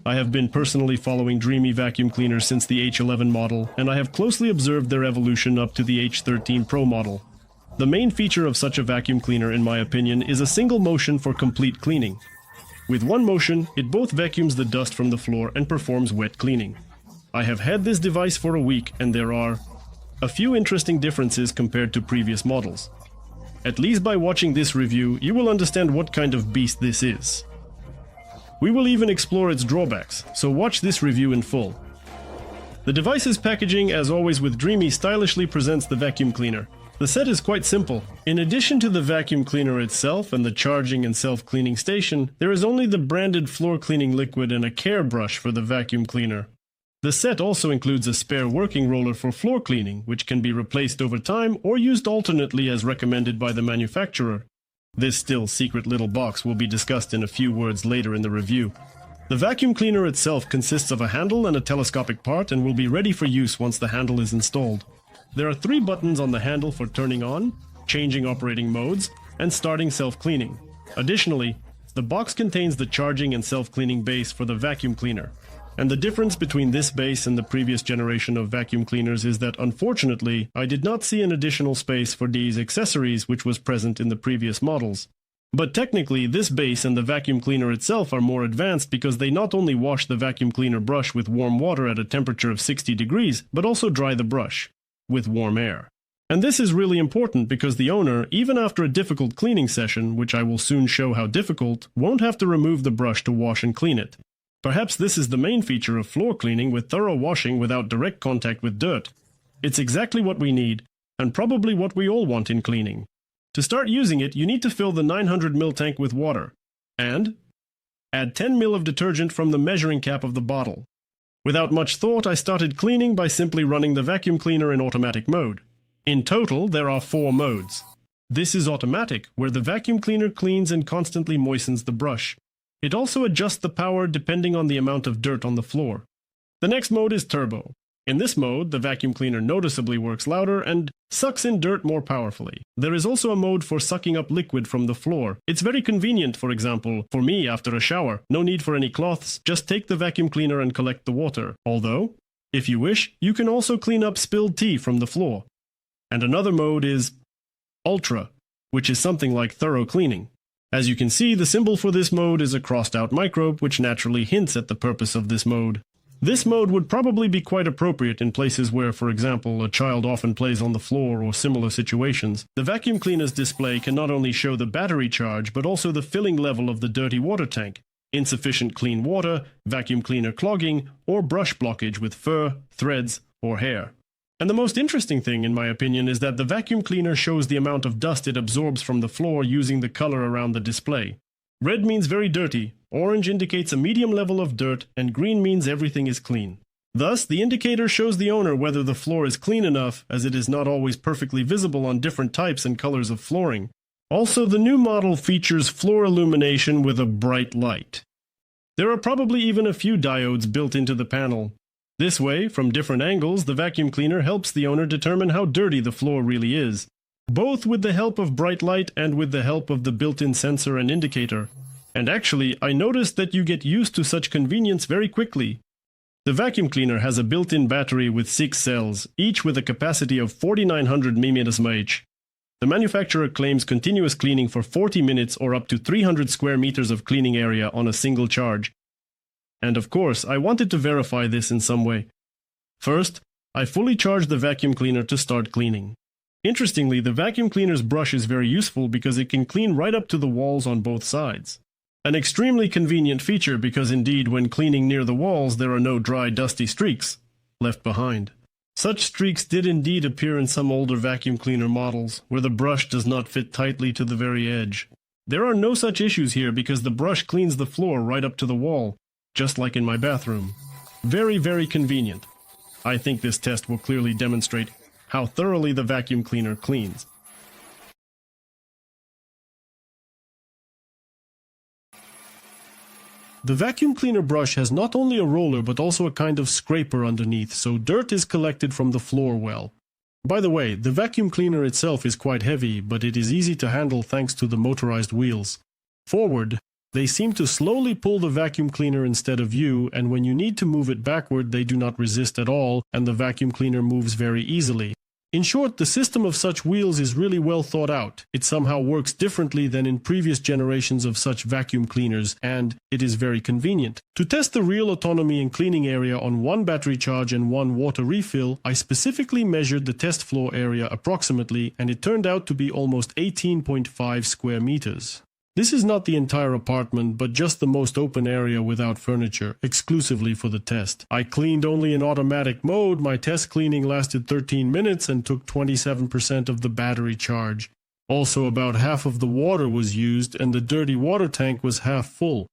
I have been personally following Dreame vacuum cleaners since the H11 model, and I have closely observed their evolution up to the H13 Pro model. The main feature of such a vacuum cleaner, in my opinion, is a single motion for complete cleaning. With one motion, it both vacuums the dust from the floor and performs wet cleaning. I have had this device for a week, and there are a few interesting differences compared to previous models. At least by watching this review, you will understand what kind of beast this is. We will even explore its drawbacks, so watch this review in full. The device's packaging, as always with Dreame, stylishly presents the vacuum cleaner. The set is quite simple. In addition to the vacuum cleaner itself and the charging and self-cleaning station, there is only the branded floor cleaning liquid and a care brush for the vacuum cleaner. The set also includes a spare working roller for floor cleaning, which can be replaced over time or used alternately as recommended by the manufacturer. This still secret little box will be discussed in a few words later in the review. The vacuum cleaner itself consists of a handle and a telescopic part and will be ready for use once the handle is installed. There are 3 buttons on the handle for turning on, changing operating modes, and starting self-cleaning. Additionally, the box contains the charging and self-cleaning base for the vacuum cleaner. And the difference between this base and the previous generation of vacuum cleaners is that, unfortunately, I did not see an additional space for these accessories which was present in the previous models. But technically, this base and the vacuum cleaner itself are more advanced because they not only wash the vacuum cleaner brush with warm water at a temperature of 60 degrees, but also dry the brush with warm air. And this is really important because the owner, even after a difficult cleaning session, which I will soon show how difficult, won't have to remove the brush to wash and clean it. Perhaps this is the main feature of floor cleaning with thorough washing without direct contact with dirt. It's exactly what we need, and probably what we all want in cleaning. To start using it, you need to fill the 900 ml tank with water, and add 10 ml of detergent from the measuring cap of the bottle. Without much thought, I started cleaning by simply running the vacuum cleaner in automatic mode. In total, there are 4 modes. This is automatic, where the vacuum cleaner cleans and constantly moistens the brush. It also adjusts the power depending on the amount of dirt on the floor. The next mode is turbo. In this mode, the vacuum cleaner noticeably works louder and sucks in dirt more powerfully. There is also a mode for sucking up liquid from the floor. It's very convenient, for example, for me after a shower. No need for any cloths, just take the vacuum cleaner and collect the water. Although, if you wish, you can also clean up spilled tea from the floor. And another mode is ultra, which is something like thorough cleaning. As you can see, the symbol for this mode is a crossed-out microbe, which naturally hints at the purpose of this mode. This mode would probably be quite appropriate in places where, for example, a child often plays on the floor or similar situations. The vacuum cleaner's display can not only show the battery charge, but also the filling level of the dirty water tank, insufficient clean water, vacuum cleaner clogging, or brush blockage with fur, threads, or hair. And the most interesting thing, in my opinion, is that the vacuum cleaner shows the amount of dust it absorbs from the floor using the color around the display. Red means very dirty, orange indicates a medium level of dirt, and green means everything is clean. Thus, the indicator shows the owner whether the floor is clean enough, as it is not always perfectly visible on different types and colors of flooring. Also, the new model features floor illumination with a bright light. There are probably even a few diodes built into the panel. This way, from different angles, the vacuum cleaner helps the owner determine how dirty the floor really is, both with the help of bright light and with the help of the built-in sensor and indicator. And actually, I noticed that you get used to such convenience very quickly. The vacuum cleaner has a built-in battery with 6 cells, each with a capacity of 4900 mAh. The manufacturer claims continuous cleaning for 40 minutes or up to 300 square meters of cleaning area on a single charge. And of course, I wanted to verify this in some way. First, I fully charged the vacuum cleaner to start cleaning. Interestingly, the vacuum cleaner's brush is very useful because it can clean right up to the walls on both sides. An extremely convenient feature because indeed when cleaning near the walls there are no dry dusty streaks left behind. Such streaks did indeed appear in some older vacuum cleaner models, where the brush does not fit tightly to the very edge. There are no such issues here because the brush cleans the floor right up to the wall, just like in my bathroom. Very, very convenient. I think this test will clearly demonstrate how thoroughly the vacuum cleaner cleans. The vacuum cleaner brush has not only a roller but also a kind of scraper underneath, so dirt is collected from the floor well. By the way, the vacuum cleaner itself is quite heavy, but it is easy to handle thanks to the motorized wheels. Forward, They seem to slowly pull the vacuum cleaner instead of you, and when you need to move it backward, they do not resist at all, and the vacuum cleaner moves very easily. In short, the system of such wheels is really well thought out. It somehow works differently than in previous generations of such vacuum cleaners, and it is very convenient. To test the real autonomy and cleaning area on one battery charge and one water refill, I specifically measured the test floor area approximately, and it turned out to be almost 18.5 square meters. This is not the entire apartment, but just the most open area without furniture, exclusively for the test. I cleaned only in automatic mode. My test cleaning lasted 13 minutes and took 27% of the battery charge. Also, about half of the water was used, and the dirty water tank was half full.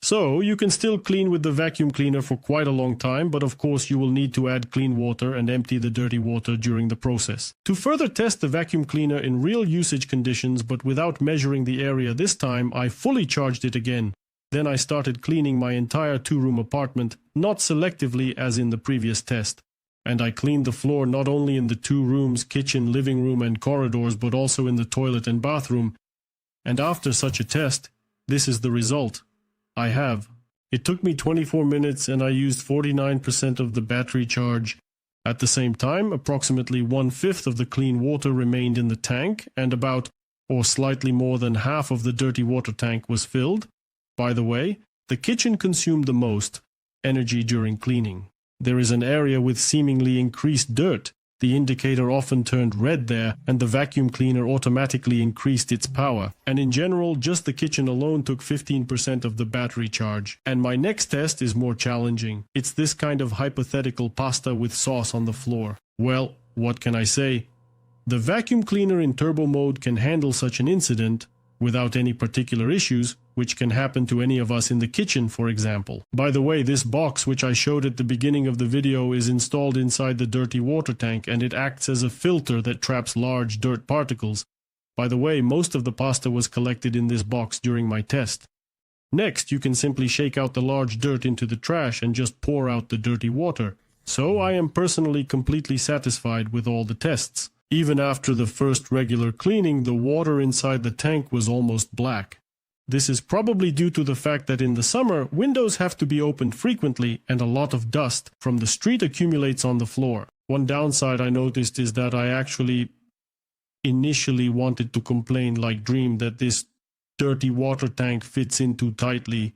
So, you can still clean with the vacuum cleaner for quite a long time, but of course you will need to add clean water and empty the dirty water during the process. To further test the vacuum cleaner in real usage conditions but without measuring the area this time, I fully charged it again. Then I started cleaning my entire two-room apartment, not selectively as in the previous test. And I cleaned the floor not only in the 2 rooms, kitchen, living room and corridors, but also in the toilet and bathroom. And after such a test, this is the result. It took me 24 minutes and I used 49% of the battery charge. At the same time, approximately 1/5 of the clean water remained in the tank, and about, or slightly more than half of the dirty water tank was filled. By the way, the kitchen consumed the most energy during cleaning. There is an area with seemingly increased dirt. The indicator often turned red there, and the vacuum cleaner automatically increased its power. And in general, just the kitchen alone took 15% of the battery charge. And my next test is more challenging. It's this kind of hypothetical pasta with sauce on the floor. Well, what can I say? The vacuum cleaner in turbo mode can handle such an incident without any particular issues, which can happen to any of us in the kitchen, for example. By the way, this box which I showed at the beginning of the video is installed inside the dirty water tank, and it acts as a filter that traps large dirt particles. By the way, most of the pasta was collected in this box during my test. Next, you can simply shake out the large dirt into the trash and just pour out the dirty water. So I am personally completely satisfied with all the tests. Even after the first regular cleaning, the water inside the tank was almost black. This is probably due to the fact that in the summer, windows have to be opened frequently and a lot of dust from the street accumulates on the floor. One downside I noticed is that I actually initially wanted to complain like Dreame that this dirty water tank fits in too tightly.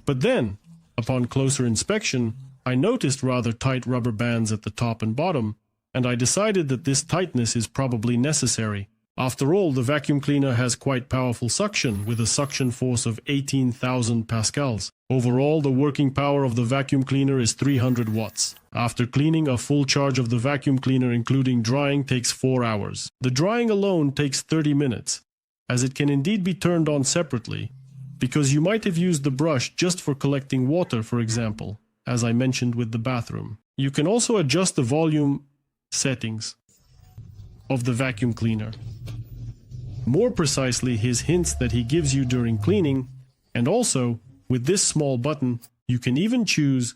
But then, upon closer inspection, I noticed rather tight rubber bands at the top and bottom, and I decided that this tightness is probably necessary. After all, the vacuum cleaner has quite powerful suction, with a suction force of 18,000 pascals. Overall, the working power of the vacuum cleaner is 300 watts. After cleaning, a full charge of the vacuum cleaner including drying takes 4 hours. The drying alone takes 30 minutes, as it can indeed be turned on separately, because you might have used the brush just for collecting water, for example, as I mentioned with the bathroom. You can also adjust the volume settings of the vacuum cleaner. More precisely, his hints that he gives you during cleaning, and also, with this small button, you can even choose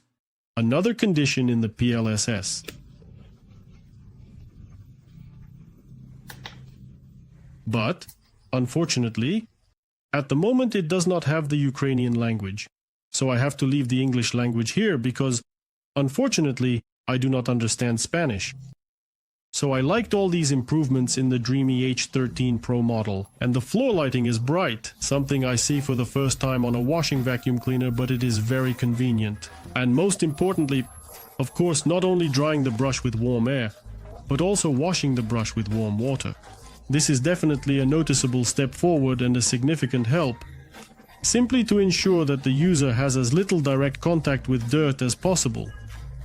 another condition in the PLSS. But, unfortunately, at the moment it does not have the Ukrainian language. So I have to leave the English language here because, unfortunately, I do not understand Spanish. So I liked all these improvements in the Dreame H13 Pro model. And the floor lighting is bright, something I see for the first time on a washing vacuum cleaner, but it is very convenient. And most importantly, of course, not only drying the brush with warm air, but also washing the brush with warm water. This is definitely a noticeable step forward and a significant help, simply to ensure that the user has as little direct contact with dirt as possible.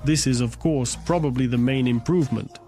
This is, of course, probably the main improvement.